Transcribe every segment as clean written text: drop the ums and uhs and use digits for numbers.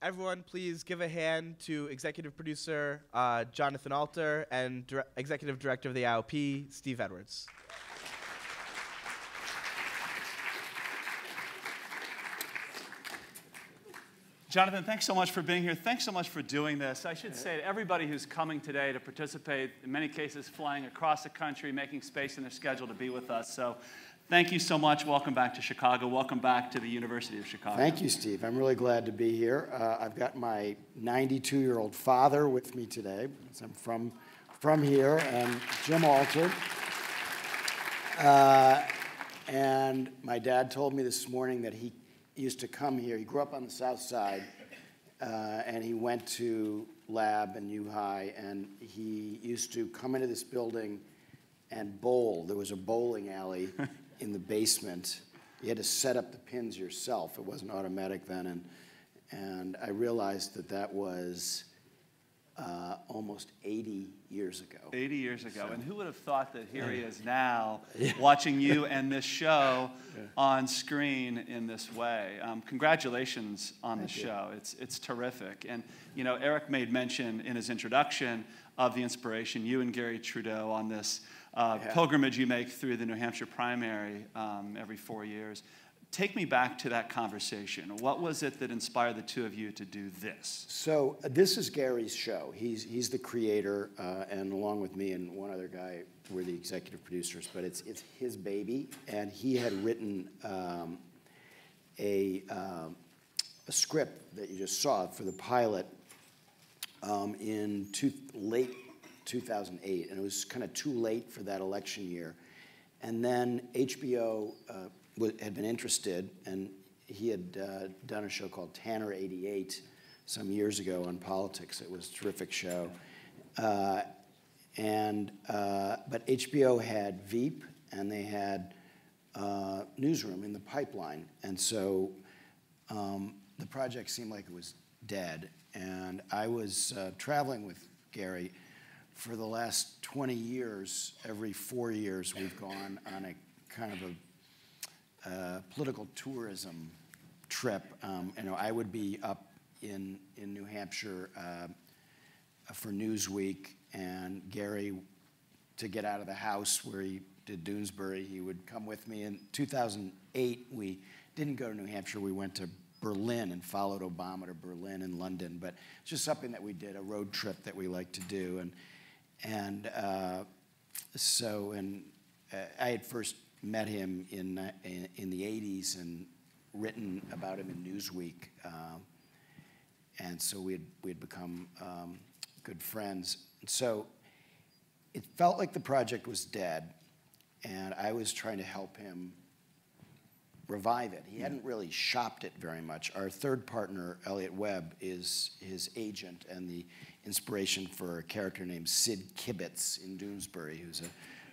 Everyone, please give a hand to executive producer Jonathan Alter and executive director of the IOP, Steve Edwards. Jonathan, thanks so much for being here. Thanks so much for doing this. I should say to everybody who's coming today to participate, in many cases flying across the country, making space in their schedule to be with us. So thank you so much. Welcome back to Chicago. Welcome back to the University of Chicago. Thank you, Steve. I'm really glad to be here. I've got my 92-year-old father with me today, because I'm from here, and Jim Alter. And my dad told me this morning that he used to come here. He grew up on the South Side, and he went to lab and U-High, and he used to come into this building and bowl. There was a bowling alley in the basement. You had to set up the pins yourself. It wasn't automatic then, and I realized that that was almost 80 years ago. 80 years ago. So, and who would have thought that here he is now watching you and this show on screen in this way. Congratulations on the show. It's terrific. And, you know, Eric made mention in his introduction of the inspiration, you and Gary Trudeau, on this pilgrimage you make through the New Hampshire primary every 4 years. Take me back to that conversation. What was it that inspired the two of you to do this? So this is Gary's show. He's the creator, and along with me and one other guy, we're the executive producers, but it's his baby. And he had written a script that you just saw for the pilot in late 2008, and it was kind of too late for that election year. And then HBO had been interested, and he had done a show called Tanner 88 some years ago on politics. It was a terrific show. But HBO had Veep, and they had Newsroom in the pipeline. And so the project seemed like it was dead. And I was traveling with Gary for the last 20 years. Every 4 years, we've gone on a kind of a political tourism trip. You know, I would be up in New Hampshire for Newsweek, and Gary, to get out of the house where he did Doonesbury, he would come with me. In 2008, we didn't go to New Hampshire. We went to Berlin and followed Obama to Berlin and London. But it's just something that we did, a road trip that we like to do. I had first met him in the 80s and written about him in Newsweek. And so we had become good friends. And so it felt like the project was dead, and I was trying to help him revive it. He hadn't really shopped it very much. Our third partner, Elliot Webb, is his agent and the inspiration for a character named Sid Kibitz in Doonesbury, who's a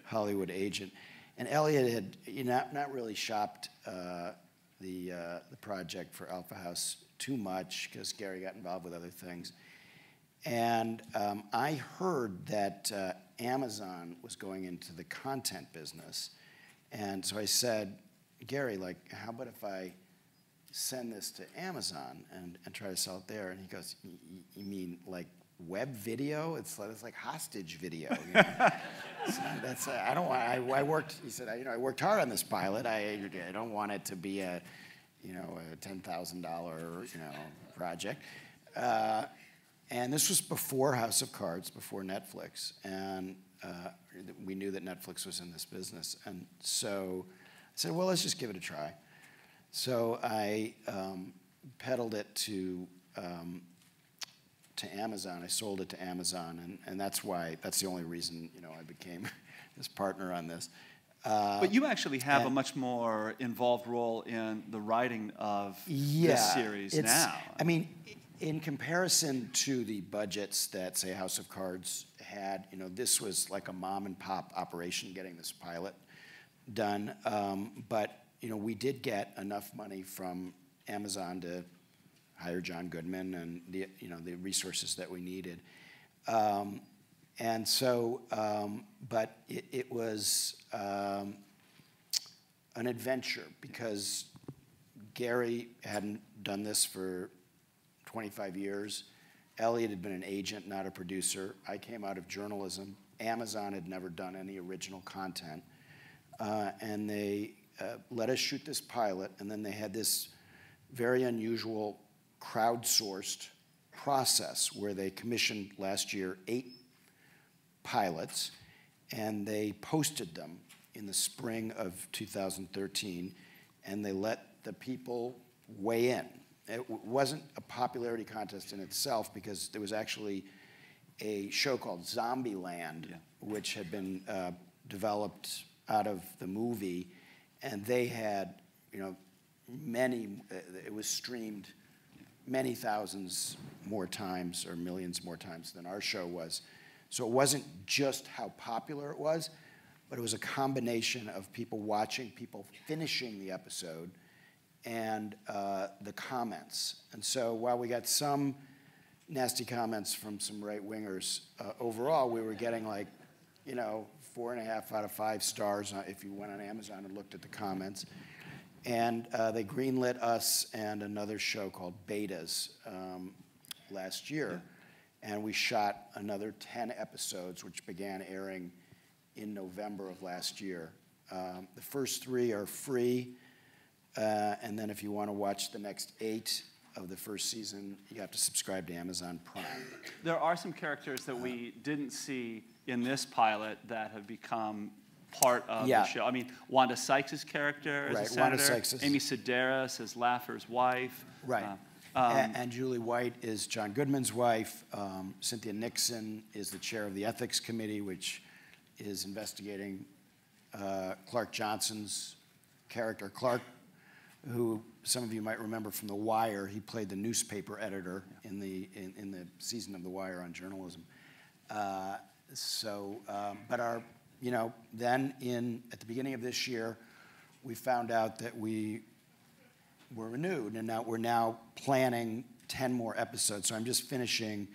Hollywood agent. And Elliot had not really shopped the project for Alpha House too much, because Gary got involved with other things. And I heard that Amazon was going into the content business. And so I said, Gary, like, how about if I send this to Amazon and try to sell it there? And he goes, you mean like web video? It's like hostage video. You know? So that's I don't want. I worked. He said, I worked hard on this pilot. I don't want it to be a $10,000 project. And this was before House of Cards, before Netflix, and we knew that Netflix was in this business. And so I said, well, let's just give it a try. So I peddled it to Amazon. I sold it to Amazon, and that's the only reason I became his partner on this. But you actually have a much more involved role in the writing of this series now. I mean, in comparison to the budgets that, say, House of Cards had, this was like a mom and pop operation getting this pilot done. But we did get enough money from Amazon to hire John Goodman and the resources that we needed. And so, but it was an adventure, because Gary hadn't done this for 25 years. Elliot had been an agent, not a producer. I came out of journalism. Amazon had never done any original content. And they let us shoot this pilot, and then they had this very unusual crowdsourced process where they commissioned last year 8 pilots, and they posted them in the spring of 2013, and they let the people weigh in. It wasn't a popularity contest in itself because there was actually a show called Zombieland, which had been developed out of the movie, and they had, it was streamed many thousands more times or millions more times than our show was. So it wasn't just how popular it was, but it was a combination of people watching, people finishing the episode, and the comments. And so while we got some nasty comments from some right-wingers, overall we were getting 4.5 out of 5 stars if you went on Amazon and looked at the comments. And they greenlit us and another show called Betas last year. And we shot another 10 episodes, which began airing in November of last year. The first 3 are free. And then if you want to watch the next 8 of the first season, you have to subscribe to Amazon Prime. There are some characters that we didn't see in this pilot that have become part of the show. I mean, Wanda Sykes' character as a senator. Wanda Sykes Amy Sedaris as Laffer's wife. Right. And Julie White is John Goodman's wife. Cynthia Nixon is the chair of the Ethics Committee, which is investigating Clark Johnson's character. Clark, who some of you might remember from The Wire, he played the newspaper editor in the season of The Wire on journalism. Then at the beginning of this year, we found out that we were renewed, and now we're planning 10 more episodes. So I'm just finishing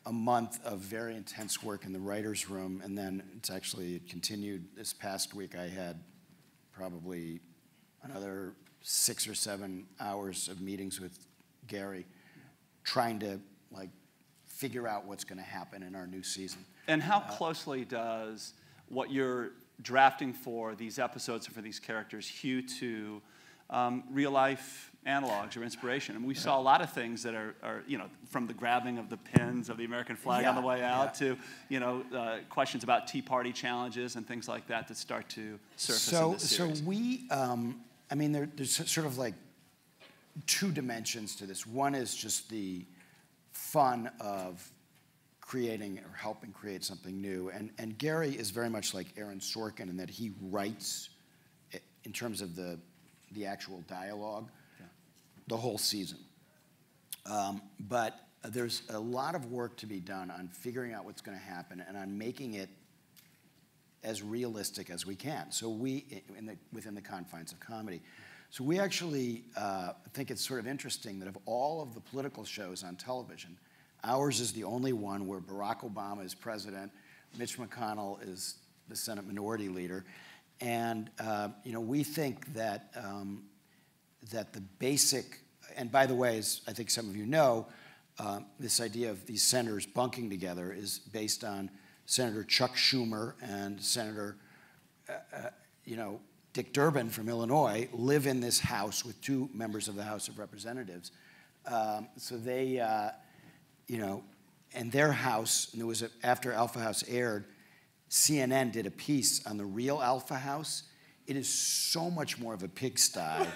a month of very intense work in the writer's room, and then it continued this past week. I had probably another 6 or 7 hours of meetings with Gary, trying to figure out what's going to happen in our new season. And how closely does what you're drafting for these episodes and for these characters hew to real life analogs or inspiration? And we saw a lot of things that are from the grabbing of the pins of the American flag on the way out to questions about Tea Party challenges and things like that start to surface in this series. So we, there's sort of 2 dimensions to this. One is just the fun of creating or helping create something new. And Gary is very much like Aaron Sorkin in that he writes, in terms of the actual dialogue, the whole season. But there's a lot of work to be done on figuring out what's going to happen and on making it as realistic as we can. So within the confines of comedy. So we actually think it's sort of interesting that of all of the political shows on television, ours is the only one where Barack Obama is president, Mitch McConnell is the Senate Minority Leader, and we think that that the basic, and by the way, as I think some of you know, this idea of these senators bunking together is based on Senator Chuck Schumer and Senator Dick Durbin from Illinois live in this house with 2 members of the House of Representatives. So they, and their house, and there was after Alpha House aired, CNN did a piece on the real Alpha House. It is so much more of a pigsty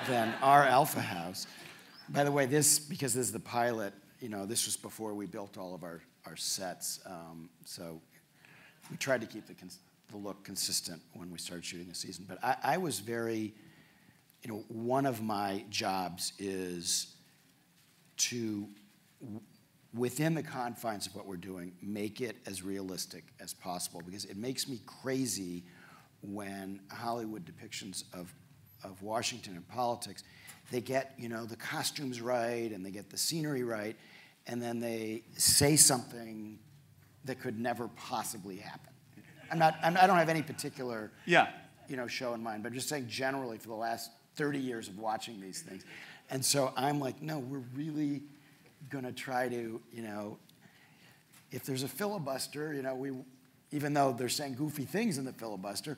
than our Alpha House. By the way, because this is the pilot, this was before we built all of our sets. So we tried to keep the look consistent when we started shooting the season. But I was very, one of my jobs is to, within the confines of what we're doing, make it as realistic as possible, because it makes me crazy when Hollywood depictions of Washington and politics, they get the costumes right and they get the scenery right, and then they say something that could never possibly happen. I don't have any particular show in mind, but I'm just saying generally for the last 30 years of watching these things. And so I'm like, no, we're really going to try to, if there's a filibuster, even though they're saying goofy things in the filibuster,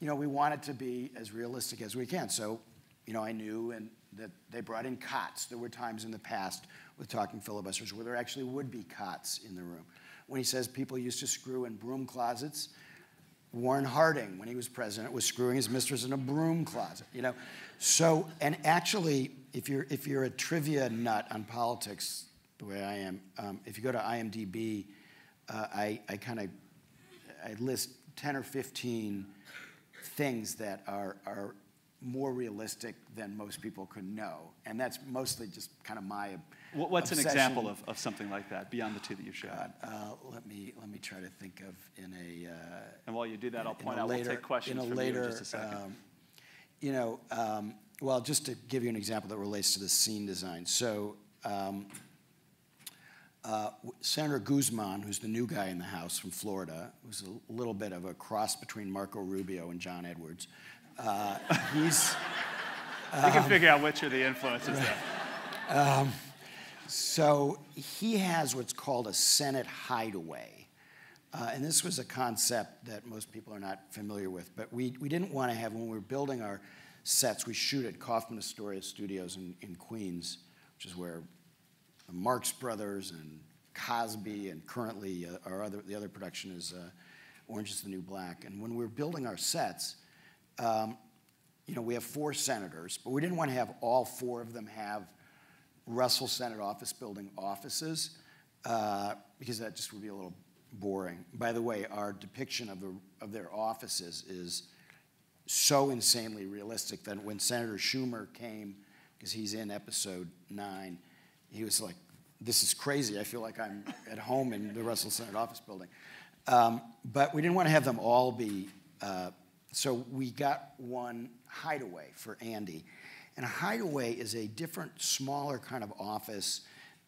we want it to be as realistic as we can. So, I knew that they brought in cots. There were times in the past with talking filibusters where there actually would be cots in the room. When he says people used to screw in broom closets, Warren Harding, when he was president, was screwing his mistress in a broom closet. So, and actually, if you're a trivia nut on politics, the way I am, if you go to IMDb, I list 10 or 15 things that are more realistic than most people could know, and that's mostly just kind of my What's obsession. an example of something like that beyond the two that you showed? Let me try to think of in a. And while you do that, I'll point out we'll take questions from you in just a second. Well, just to give you an example that relates to the scene design. So, Senator Guzman, who's the new guy in the House from Florida, who's a little bit of a cross between Marco Rubio and John Edwards. He's. You can figure out which are the influences there. So he has what's called a Senate hideaway. And this was a concept that most people are not familiar with. But we didn't want to have, when we were building our sets, we shoot at Kaufman Astoria Studios in Queens, which is where the Marx Brothers and Cosby and currently the other production is Orange is the New Black. And when we were building our sets, we have 4 senators, but we didn't want to have all 4 of them have Russell Senate Office Building offices because that just would be a little boring. By the way, our depiction of their offices is so insanely realistic that when Senator Schumer came, because he's in episode 9, he was like, "This is crazy. I feel like I'm at home in the Russell Senate Office Building." But we didn't want to have them all be. So we got one hideaway for Andy. And a hideaway is a different, smaller kind of office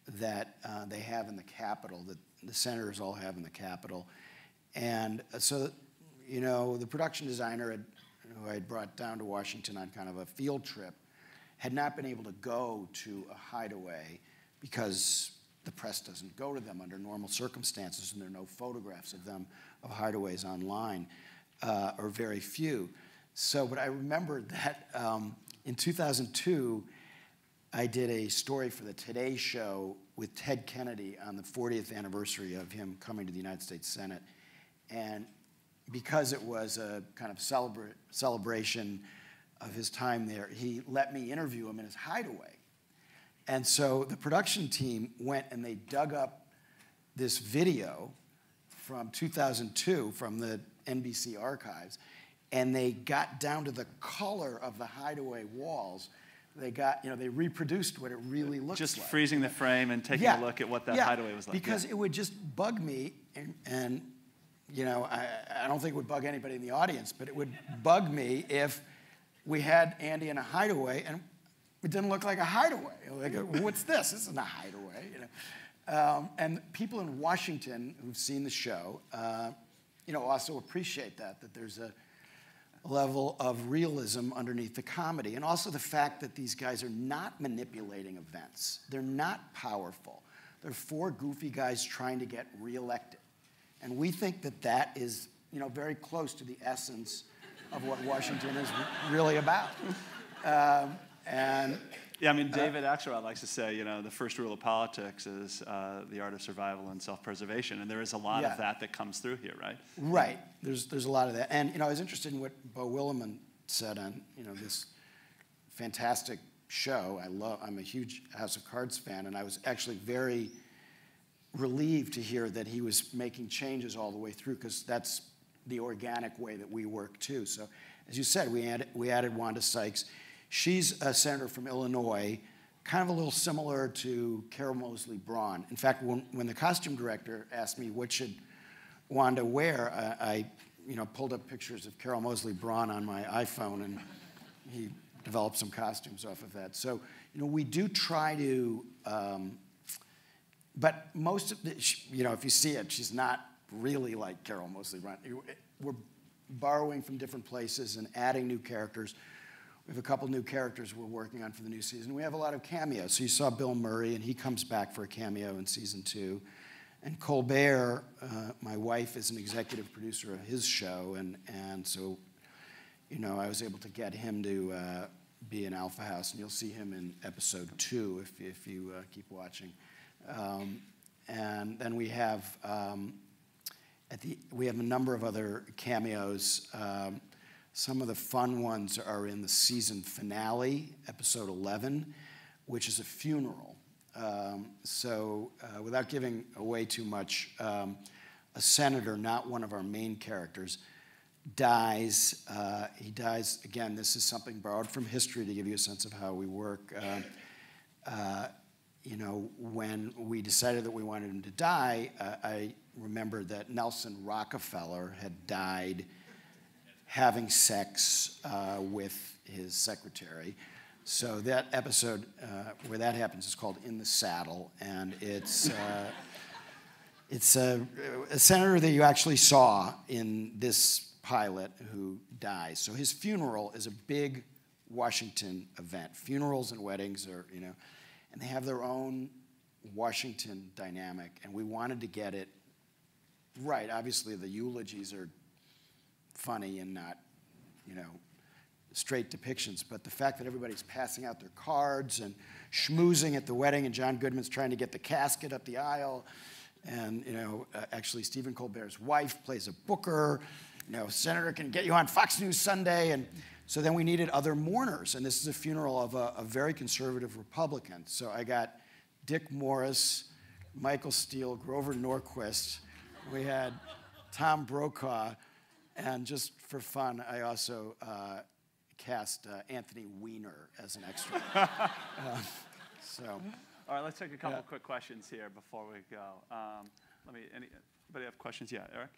that they have in the Capitol, that the senators all have in the Capitol. And so, the production designer who I had brought down to Washington on kind of a field trip had not been able to go to a hideaway because the press doesn't go to them under normal circumstances, and there are no photographs of them, of hideaways online, or very few. So, but I remembered that in 2002, I did a story for the Today Show with Ted Kennedy on the 40th anniversary of him coming to the United States Senate. And because it was a kind of celebration of his time there, he let me interview him in his hideaway. And so the production team went and they dug up this video from 2002 from the NBC archives, and they got down to the color of the hideaway walls. They reproduced what it really looks like. Just freezing the frame and taking a look at what that hideaway was like. Because it would just bug me, and I don't think it would bug anybody in the audience, but it would bug me if we had Andy in a hideaway and it didn't look like a hideaway. Like, what's this? This isn't a hideaway. And people in Washington who've seen the show, also appreciate that there's a level of realism underneath the comedy. And also the fact that these guys are not manipulating events. They're not powerful. They're 4 goofy guys trying to get reelected. And we think that is, very close to the essence of what Washington is really about. David Axelrod likes to say, the first rule of politics is the art of survival and self-preservation, and there is a lot of that comes through here, right? Right. There's a lot of that, and I was interested in what Bo Willimon said on this fantastic show. I'm a huge House of Cards fan, and I was actually very relieved to hear that he was making changes all the way through, because that's the organic way that we work too. So, as you said, we added Wanda Sykes. She's a senator from Illinois, kind of a little similar to Carol Moseley Braun. In fact, when the costume director asked me what should Wanda wear, I pulled up pictures of Carol Moseley Braun on my iPhone, and he developed some costumes off of that. So, we do try to, but most of the, if you see it, she's not really like Carol Moseley Braun. We're borrowing from different places and adding new characters. We have a couple new characters we're working on for the new season. We have a lot of cameos. So you saw Bill Murray, and he comes back for a cameo in season 2. And Colbert, my wife is an executive producer of his show, and so, you know, I was able to get him to be in Alpha House, and you'll see him in episode 2 if you keep watching. And then we have we have a number of other cameos. Some of the fun ones are in the season finale, episode 11, which is a funeral. Without giving away too much, a senator, not one of our main characters, dies. He dies, again, this is something borrowed from history to give you a sense of how we work. You know, when we decided that we wanted him to die, I remembered that Nelson Rockefeller had died having sex with his secretary. So that episode where that happens is called In the Saddle, and it's a senator that you actually saw in this pilot who dies. So his funeral is a big Washington event. Funerals and weddings are, you know, and they have their own Washington dynamic, and we wanted to get it right. Obviously, the eulogies are funny and not, you know, straight depictions, but the fact that everybody's passing out their cards and schmoozing at the wedding, and John Goodman's trying to get the casket up the aisle, and, you know, actually Stephen Colbert's wife plays a booker, you know, Senator can get you on Fox News Sunday, and so then we needed other mourners, and this is a funeral of a very conservative Republican. So I got Dick Morris, Michael Steele, Grover Norquist, we had Tom Brokaw, and just for fun, I also cast Anthony Weiner as an extra. All right, let's take a couple quick questions here before we go. Anybody have questions? Yeah, Eric?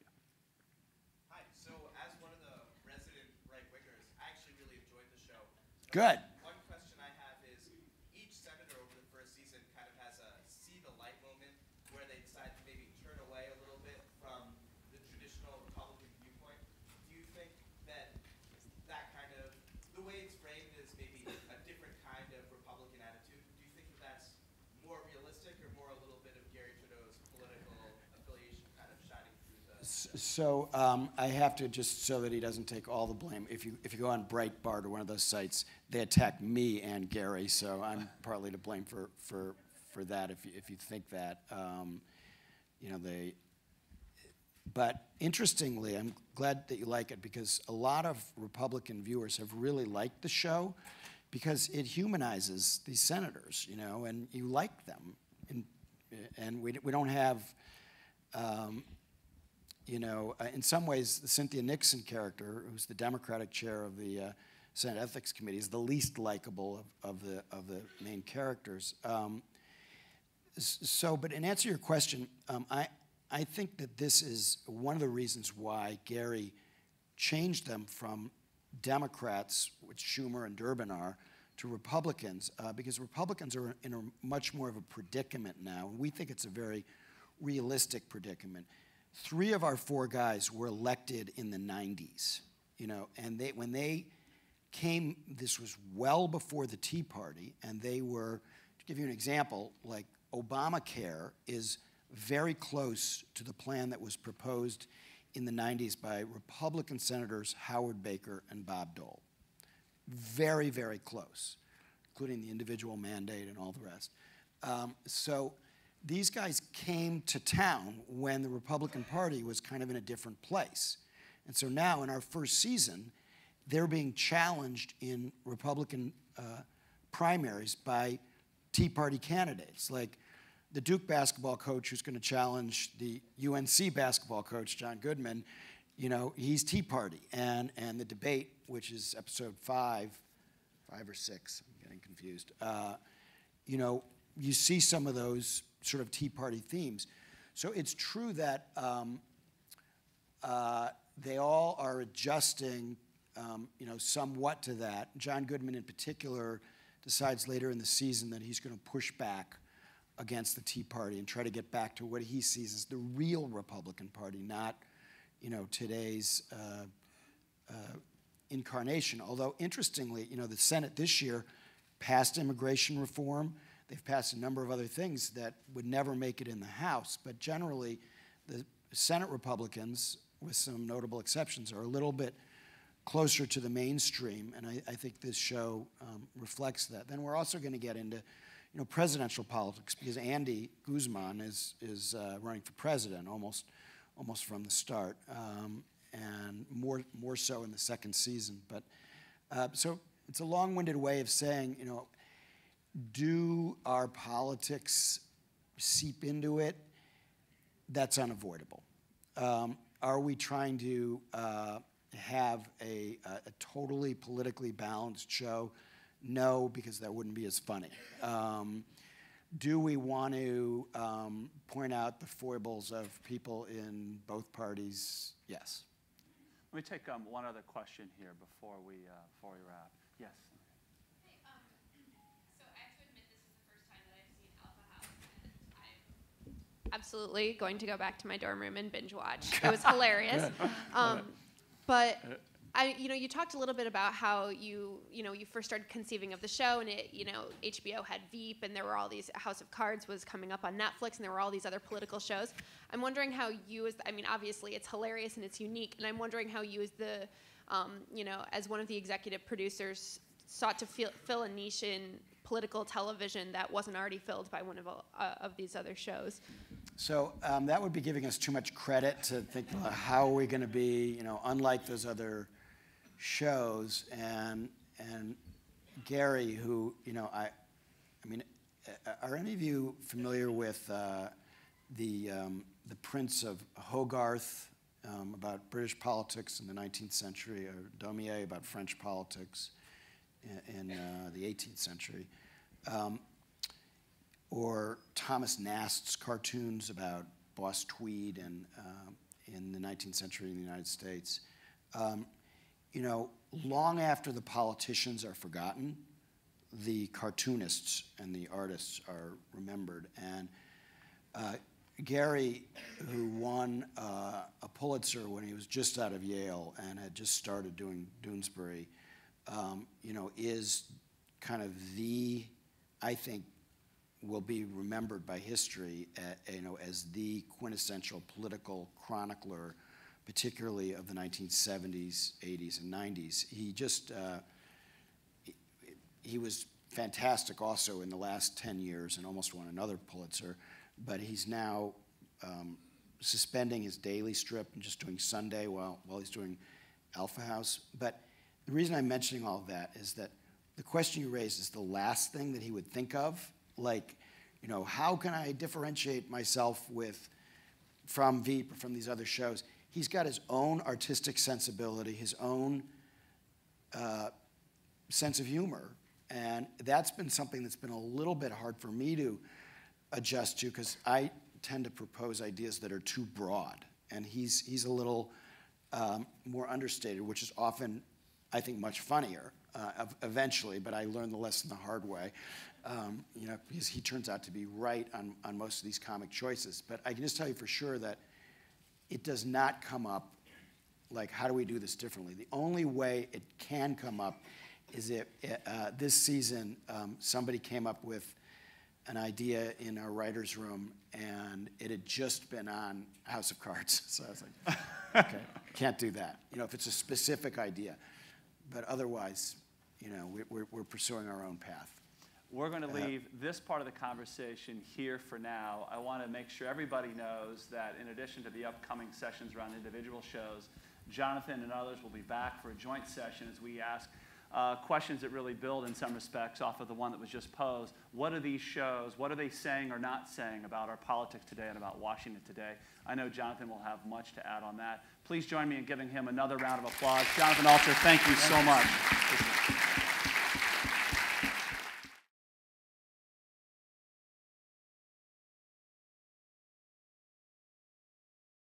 Hi, so as one of the resident right-wingers, I actually really enjoyed the show. Good. One question I have is, each senator over the first season kind of has a see the light moment where they decide to maybe turn away a little bit from the traditional Republican viewpoint. Do you think that kind of, the way it's framed is maybe a different kind of Republican attitude? Do you think that that's more realistic or more a little bit of Gary Trudeau's political affiliation kind of shining through the... So I have to, just so that he doesn't take all the blame, if you go on Breitbart or one of those sites, they attack me and Gary, so I'm partly to blame for that if you think that. You know, but interestingly, I'm glad that you like it, because a lot of Republican viewers have really liked the show because it humanizes these senators, you know, and you like them. And we don't have, you know, in some ways, the Cynthia Nixon character, who's the Democratic chair of the Senate Ethics Committee, is the least likable of the main characters. But in answer to your question, I think that this is one of the reasons why Gary changed them from Democrats, which Schumer and Durbin are, to Republicans, because Republicans are in a much more of a predicament now, and we think it's a very realistic predicament. 3 of our 4 guys were elected in the 90s, you know, and when they came, this was well before the Tea Party, and they were, to give you an example, like Obamacare is very close to the plan that was proposed in the 90s by Republican Senators Howard Baker and Bob Dole. Very, very close, including the individual mandate and all the rest. So these guys came to town when the Republican Party was kind of in a different place. And so now in our first season, they're being challenged in Republican primaries by Tea Party candidates, like the Duke basketball coach who's going to challenge the UNC basketball coach, John Goodman, you know, he's Tea Party. And the debate, which is episode 5 or 6, I'm getting confused, you know, you see some of those sort of Tea Party themes. So it's true that they all are adjusting, you know, somewhat to that. John Goodman in particular decides later in the season that he's going to push back against the Tea Party and try to get back to what he sees as the real Republican Party, not, you know, today's incarnation. Although, interestingly, the Senate this year passed immigration reform. They've passed a number of other things that would never make it in the House. But generally, the Senate Republicans, with some notable exceptions, are a little bit closer to the mainstream, and I think this show reflects that. Then we're also going to get into, presidential politics, because Andy Guzman is running for president almost from the start, and more so in the second season. But so it's a long-winded way of saying, do our politics seep into it? That's unavoidable. Are we trying to have a totally politically balanced show? No, because that wouldn't be as funny. Do we want to point out the foibles of people in both parties? Yes. Let me take one other question here before we wrap. Yes. Hey, so I have to admit this is the first time that I've seen Alpha House, and I'm absolutely going to go back to my dorm room and binge watch. It was hilarious. But you talked a little bit about how you first started conceiving of the show, and HBO had Veep, and there were all these, House of Cards was coming up on Netflix, and there were all these other political shows. I'm wondering how you, obviously it's hilarious and it's unique, and I'm wondering how you, as the, as one of the executive producers, sought to fill a niche in political television that wasn't already filled by one of these other shows. So that would be giving us too much credit to think, how are we going to be, unlike those other shows. And Gary, who, are any of you familiar with the Prince of Hogarth, about British politics in the 19th century, or Daumier about French politics in the 18th century? Or Thomas Nast's cartoons about Boss Tweed and in the 19th century in the United States. Long after the politicians are forgotten, the cartoonists and the artists are remembered. And Gary, who won a Pulitzer when he was just out of Yale and had just started doing Doonesbury, is kind of I think, will be remembered by history, as the quintessential political chronicler, particularly of the 1970s, 80s, and 90s. He was fantastic also in the last 10 years and almost won another Pulitzer, but he's now suspending his daily strip and just doing Sunday while he's doing Alpha House. But the reason I'm mentioning all of that is that the question you raised is the last thing that he would think of. Like, how can I differentiate myself from Veep or from these other shows? He's got his own artistic sensibility, his own sense of humor. And that's been something that's been a little bit hard for me to adjust to, because I tend to propose ideas that are too broad. And he's a little more understated, which is often, I think, much funnier eventually, but I learned the lesson the hard way, because he turns out to be right on most of these comic choices. But I can just tell you for sure that it does not come up like, how do we do this differently? The only way it can come up is if this season somebody came up with an idea in our writer's room, and it had just been on House of Cards. So I was like, okay, can't do that. If it's a specific idea. But otherwise, we're pursuing our own path. We're going to leave this part of the conversation here for now. I want to make sure everybody knows that in addition to the upcoming sessions around individual shows, Jonathan and others will be back for a joint session as we ask questions that really build in some respects off of the one that was just posed. What are these shows? What are they saying or not saying about our politics today and about Washington today? I know Jonathan will have much to add on that. Please join me in giving him another round of applause. Jonathan Alter, thank you so much.